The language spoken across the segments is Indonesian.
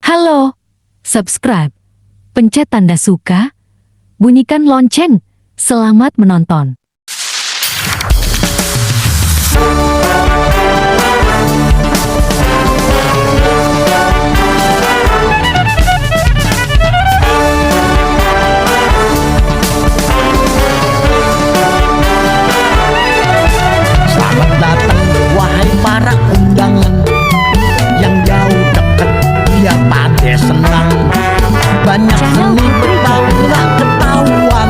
Halo, subscribe, pencet tanda suka, bunyikan lonceng. Selamat menonton. Selamat datang wahai para undangan yang jauh dekat, biar pada senang. Banyak seni Betawi gak ketahuan,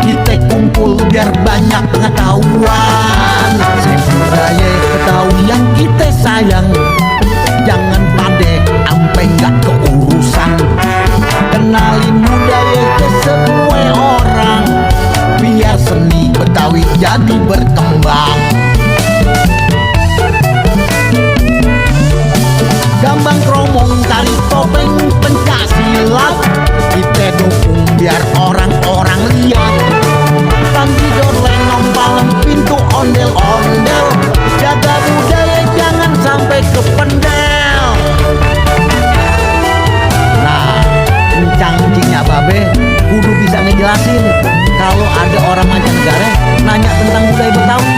kita kumpul biar banyak pengetahuan. Budaya Betawi yang kita sayang, jangan pade ampe gak keurusan. Kenalin budaya ke semua orang, biar seni Betawi jadi berkembang. Gambang kromong, tari topeng, pencak silat, kita dukung biar orang-orang lihat. Tangkidor, lenong, palem, pintu, ondel-ondel, jaga budaya jangan sampai kependel. Nah, kencang-cingnya babe kudu bisa ngejelasin kalau ada orang mancanegara nanya tentang budaya Betawi.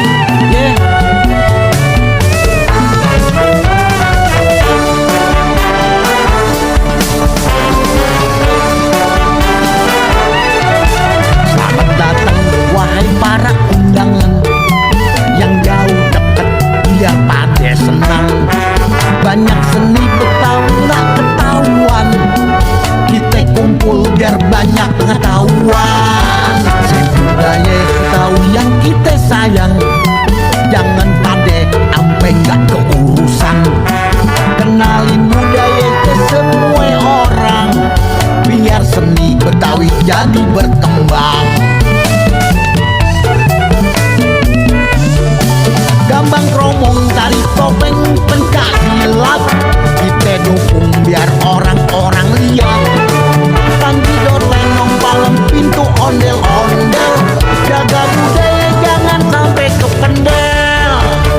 Selamat datang wahai para undangan yang jauh dekat, biar pada senang. Banyak seni Betawi gak ketahuan, kita kumpul biar banyak pengetahuan. Budaya Betawi yang kita sayang, jangan pade ampe gak keurusan. Kenalin budaya ke semua orang, biar seni Betawi jadi berkembang. Gambang kromong, tari topeng, pencak silat, kita dukung biar orang-orang lihat. Tangkidor, lenong, palem, pintu, ondel-ondel, jaga budaya jangan sampai kependel.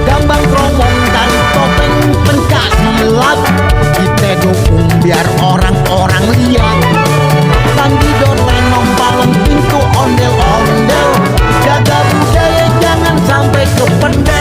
Gambang kromong, tari topeng, pencak silat, kita dukung biar orang-orang lihat. Tangkidor, lenong, palem, pintu, ondel-ondel, jaga budaya jangan sampai kependel.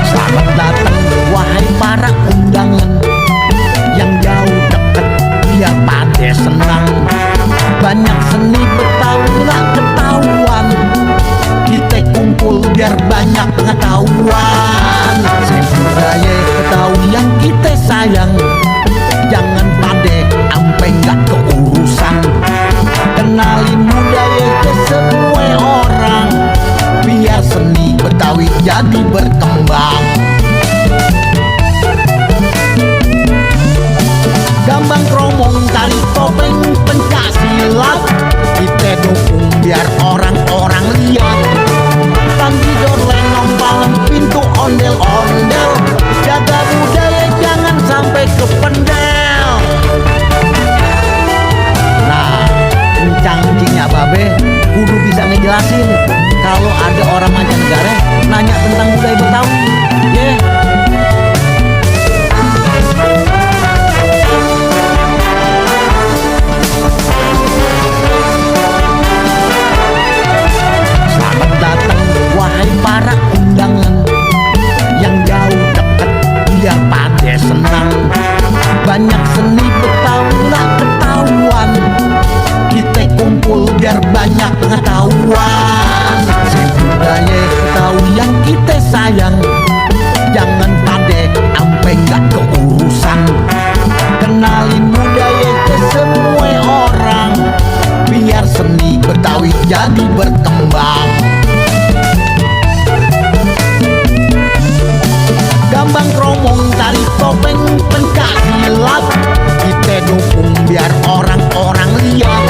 Selamat datang wahai para undangan yang jauh dekat, biar pada senang. Banyak seni Betawi gak ketahuan, kita kumpul biar banyak pengetahuan. Budaya Betawi yang kita sayang, jangan pade ampe gak keurusan. Kenalin budaya ke semua orang, biar seni Betawi jadi berkembang. Gambang kromong, tari topeng, pencak silat, kita dukung biar orang-orang lihat. Tangkidor, lenong, palem, pintu, ondel-ondel, jaga budaya jangan sampai kependel. Nah, kencang-cingnya babe kudu bisa ngejelasin kalau ada orang mancanegara nanya tentang budaya Betawi. Selamat datang wahai para undangan yang jauh dekat, biar pada senang. Banyak seni Betawi gak ketahuan, kita kumpul biar banyak pengetahuan. Budaya Betawi yang kita sayang, jangan pade ampe gak keurusan. Kenalin budaya ke semua orang, biar seni Betawi jadi berkembang. Gambang kromong, tari topeng, pencak silat, kita dukung biar orang-orang lihat.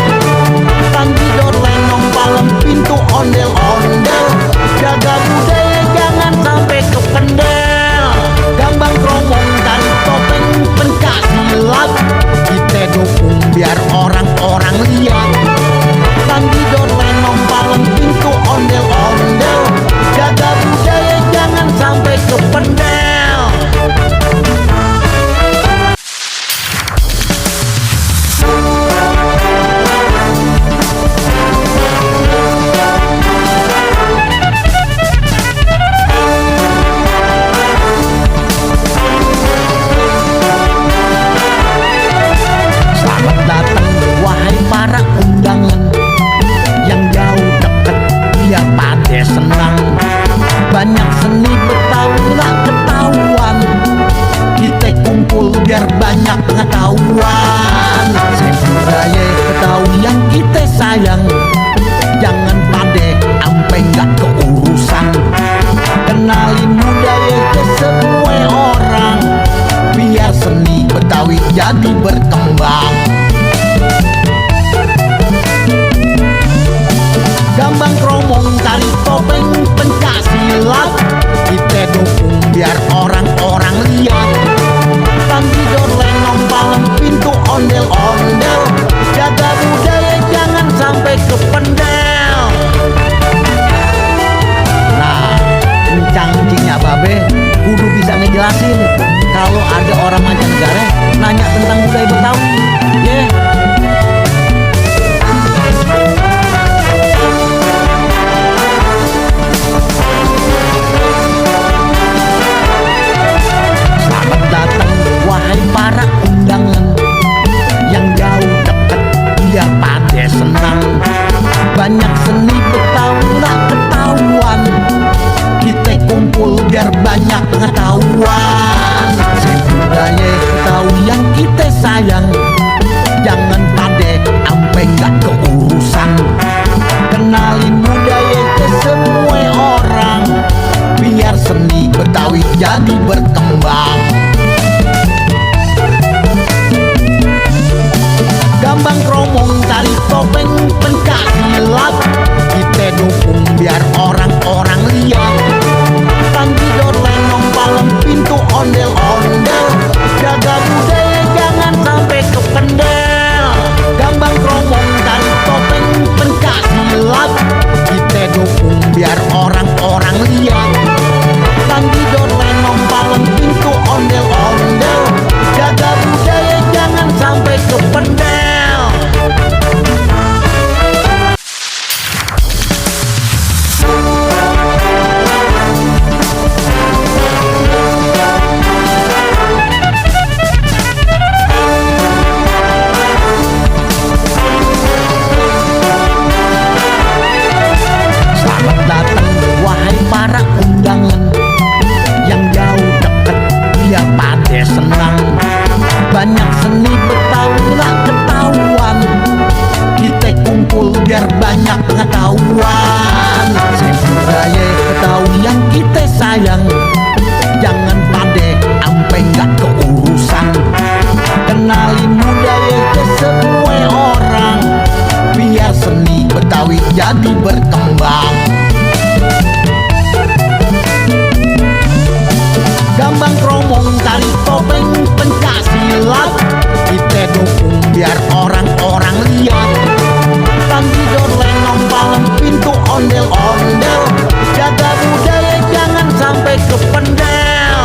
Tangkidor, lenong, palem, pintu, ondel-ondel, jaga budaya jangan sampai kependel. ngejelasin kalau ada orang mancanegara nanya tentang budaya Betawi. Yeah. Selamat datang wahai para undangan yang jauh dekat, biar pada senang. Banyak seni Betawi nggak ketahuan, kita kumpul biar banyak pengetahuan. Budaya Betawi yang kita sayang, jangan pade ampe nggak keurusan. Kenalin budaya ke semua orang, biar seni Betawi jadi berkembang. Gambang kromong, tari topeng, pencak silat, kita dukung biar orang-orang lihat. Tanggidor, lenong, palem, pintu, ondel-ondel, jaga budaya jangan sampai kependel. Gambang kromong, tari topeng, pencak silat, kita dukung biar orang-orang lihat. Tanggidor, lenong, palem, pintu, ondel-ondel, jaga budaya jangan sampai kependel. Para undangan yang jauh dekat, biar pada senang. Banyak seni Betawi nggak ketahuan, kita kumpul biar banyak pengetahuan. Budaya Betawi yang kita sayang, jangan pade ampe nggak keurusan. Kenalin budaya ke semua orang, biar seni Betawi jadi berkembang. Gambang kromong, tari topeng, pencak silat, kita dukung biar orang-orang lihat. Tanggidor, lenong, palem, pintu, ondel-ondel, jaga budaya jangan sampai kependel.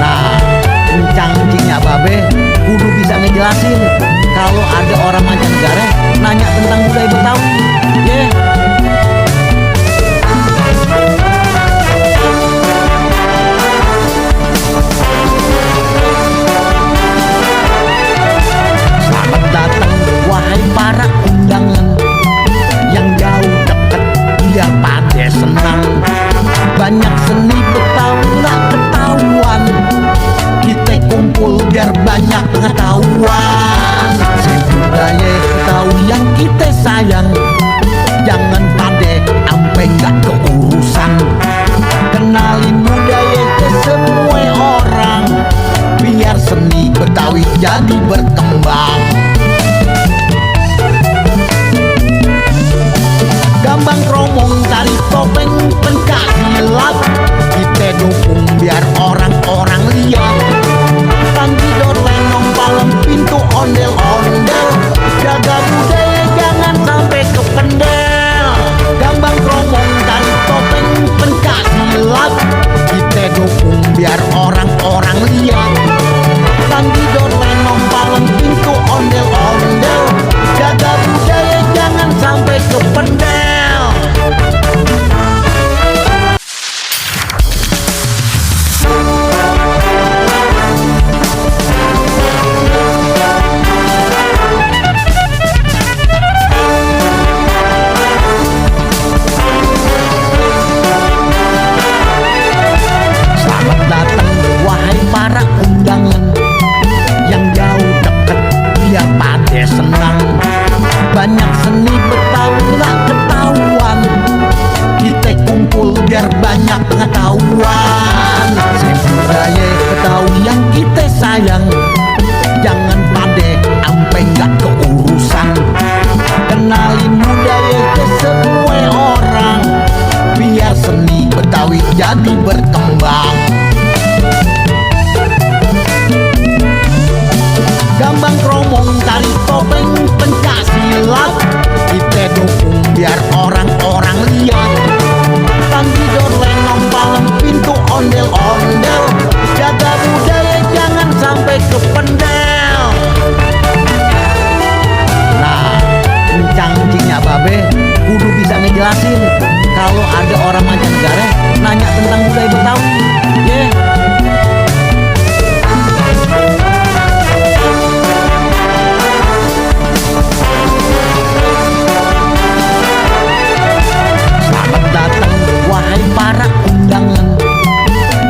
Nah, kencang-kencingnya babe kudu bisa ngejelasin kalau ada orang mancanegara nanya tentang budaya Betawi. Yeah. Para undangan yang jauh dekat, biar pada senang. Banyak seni Betawi nggak ketahuan, kita kumpul biar banyak pengetahuan. Budaya Betawi yang kita sayang, jangan pade ampe nggak keurusan. Kenalin budaya ke semua orang, biar seni Betawi jadi berkembang. Gambang kromong, tari topeng, pencak silat, kita dukung biar orang-orang lihat. Tanggidor, lenong, palem, pintu, ondel-ondel, jaga budaya jangan sampai kependel. Gambang kromong, tari topeng, pencak silat, kita dukung biar orang-orang lihat. Tanggidor, lenong, palem, pintu, ondel-ondel, jaga budaya jangan sampai kependel. Para undangan yang jauh dekat, biar pada senang. Banyak seni Betawi nggak ketahuan, kita kumpul biar banyak pengetahuan. Budaya Betawi yang kita sayang, jangan pade ampe nggak keurusan. Kenalin budaya ke semua orang, biar seni Betawi jadi berkembang. Gambang kromong, tari topeng, pencak silat, kita dukung biar orang-orang lihat. Tanggidor, lenong, palem, pintu, ngejelasin kalau ada orang mancanegara nanya tentang budaya Betawi. Yeah. Selamat datang wahai para undangan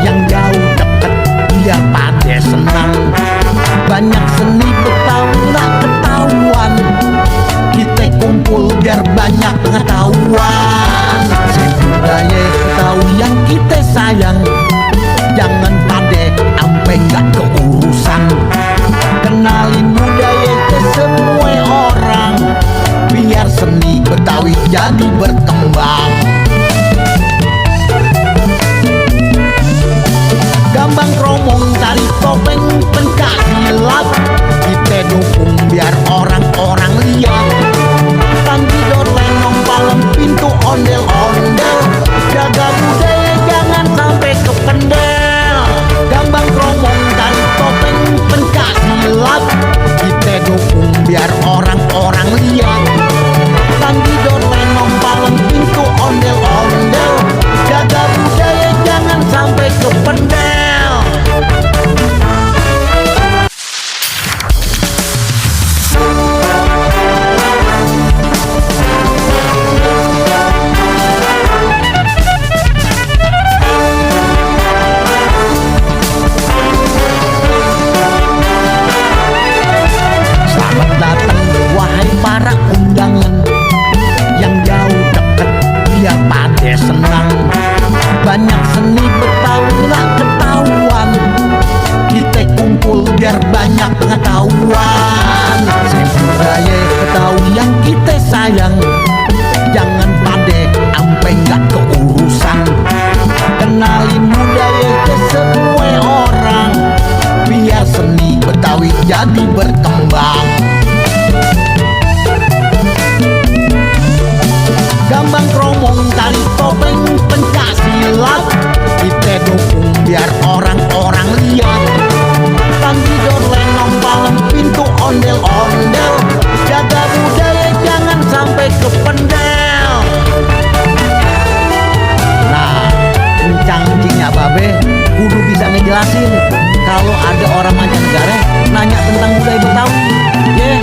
yang jauh dekat, biar pada senang. Banyak seni Betawi nggak ketahuan, kita kumpul biar banyak pengetahuan. Budaya Betawi yang kita sayang, jangan pade ampe nggak keurusan. Kenalin budaya ke semua orang, biar seni Betawi jadi berkembang. Gambang kromong, tari topeng, pencak silat, kita dukung biar orang-orang lihat. Tanggidor, lenong, palem, pintu, ondel-ondel, jaga budaya jangan sampai kependel. Gambang kromong, tari topeng, pencak silat, kita dukung biar orang-orang lihat. Tanggidor, lenong, palem, pintu, ondel-ondel, jaga budaya jangan sampai kependel. Senang, banyak seni Betawi nggak ketahuan, kita kumpul biar banyak pengetahuan. Budaya Betawi yang kita sayang, jangan pade ampe nggak keurusan. Kenalin budaya ke semua orang, biar seni Betawi jadi berkembang. Gambang kromong, tari topeng, pencak silat, kita dukung biar orang-orang lihat. Tanggidor, lenong, palem, pintu, ondel-ondel, jaga budaya jangan sampai kependel. Nah, encang-encingnya babe kudu bisa ngejelasin kalau ada orang mancanegara nanya tentang budaya Betawi. Yeah.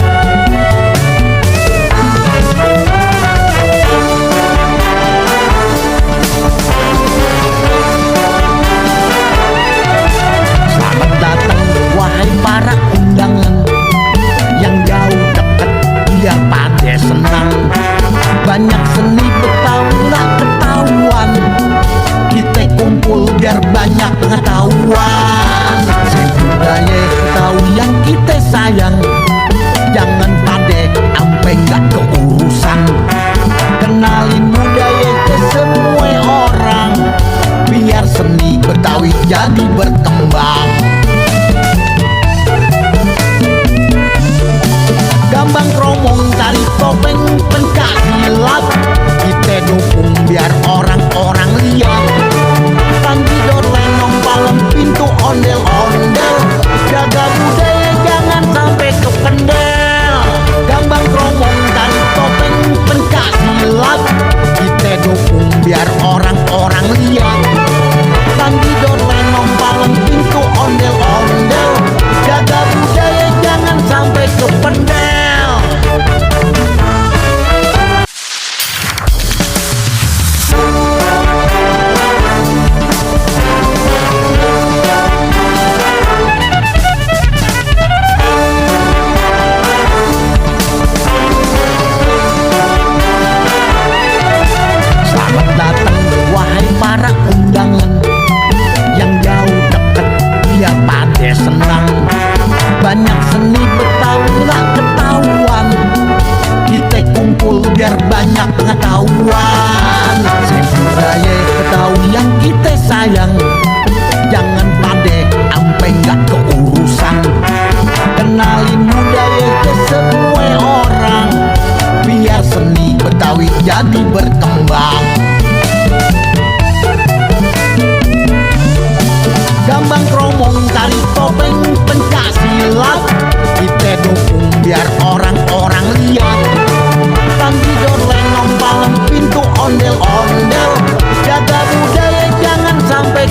Para undangan yang jauh dekat, biar pada senang. Banyak seni Betawi nggak ketahuan, kita kumpul biar banyak pengetahuan. Budaya Betawi yang kita sayang, jangan pade ampe nggak keurusan. Kenalin budaya ke semua orang, biar seni Betawi jadi berkembang. Gambang kromong, tari topeng, pencak silat, kita dukung biar orang-orang lihat. Tanggidor, lenong, palem, pintu, ondel-ondel, jaga budaya jangan sampai kependel. Gambang kromong, tari topeng, pencak silat, kita dukung biar orang-orang lihat. Tanggidor, lenong, palem, pintu, ondel-ondel, jaga budaya jangan sampai kependel.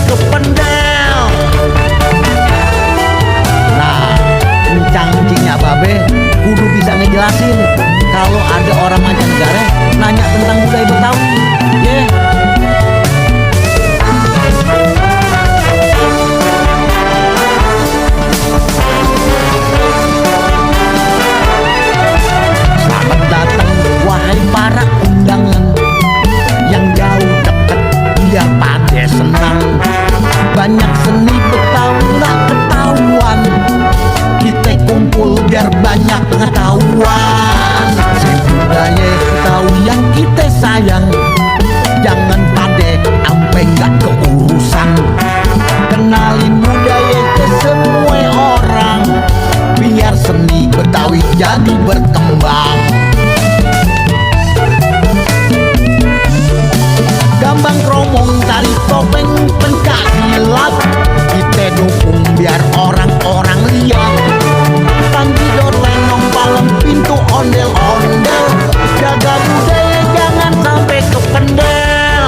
kependel. Nah, encang-encingnya babe kudu bisa ngejelasin kalau ada orang mancanegara nanya tentang budaya Betawi. Yeah. Selamat datang wahai para undangan yang jauh deket biar pada senang. Banyak seni Betawi nggak ketahuan, kita kumpul biar banyak pengetahuan. Budaya Betawi yang kita sayang, jangan pade ampe nggak keurusan. Kenalin budaya ke semua orang, biar seni Betawi jadi berkembang. Gambang kromong, tari topeng, pencak silat, kita dukung biar orang-orang lihat. Tangkidor, lenong, palem, pintu, ondel-ondel, jaga budaya jangan sampai kependel.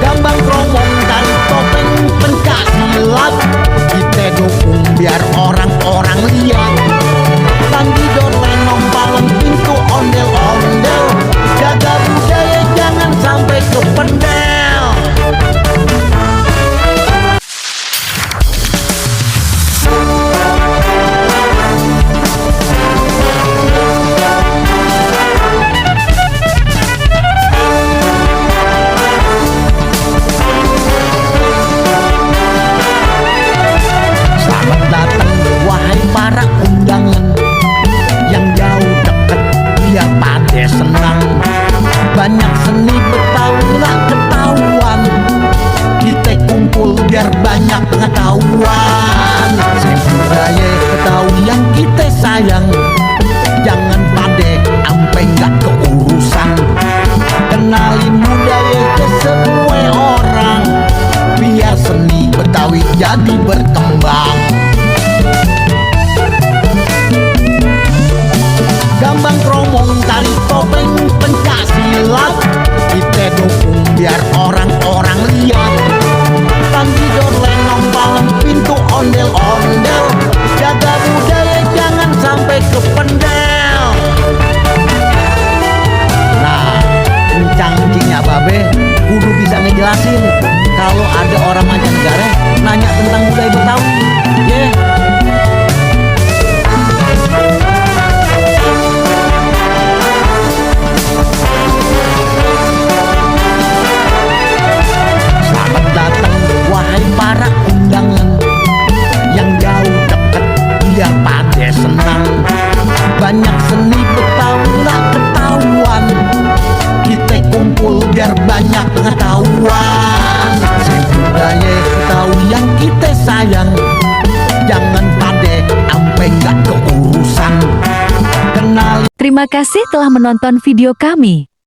Gambang kromong, tari topeng, pencak silat, kita dukung biar orang-orang lihat. Tangkidor, lenong, palem, pintu, ondel-ondel, jaga budaya jangan sampai kependel. Selamat datang wahai para undangan yang jauh deket biar pada senang. Banyak seni Betawi nggak ketahuan, kita kumpul biar banyak pengetahuan. Budaya Betawi yang kita sayang, jangan pade ampe nggak keurusan. Kenalin budaya ke semua orang, biar seni Betawi jadi berkembang. Gambang kromong, tari topeng, pencak silat, kita dukung biar orang-orang lihat. Tangkidor, lenong, palem, pintu, ondel-ondel, jaga budaya jangan sampai kependel. Nah, encang-encingnya babe kudu bisa ngejelasin kalau ada orang mancanegara nanya tentang budaya Betawi. Yeah. Selamat datang wahai para undangan yang jauh deket biar pada senang. Banyak seni Betawi nggak ketahuan, kita kumpul biar banyak pengetahuan. Budaya Betawi yang kita sayang, jangan pade ampe nggak keurusan. Kenali. Terima kasih telah menonton video kami.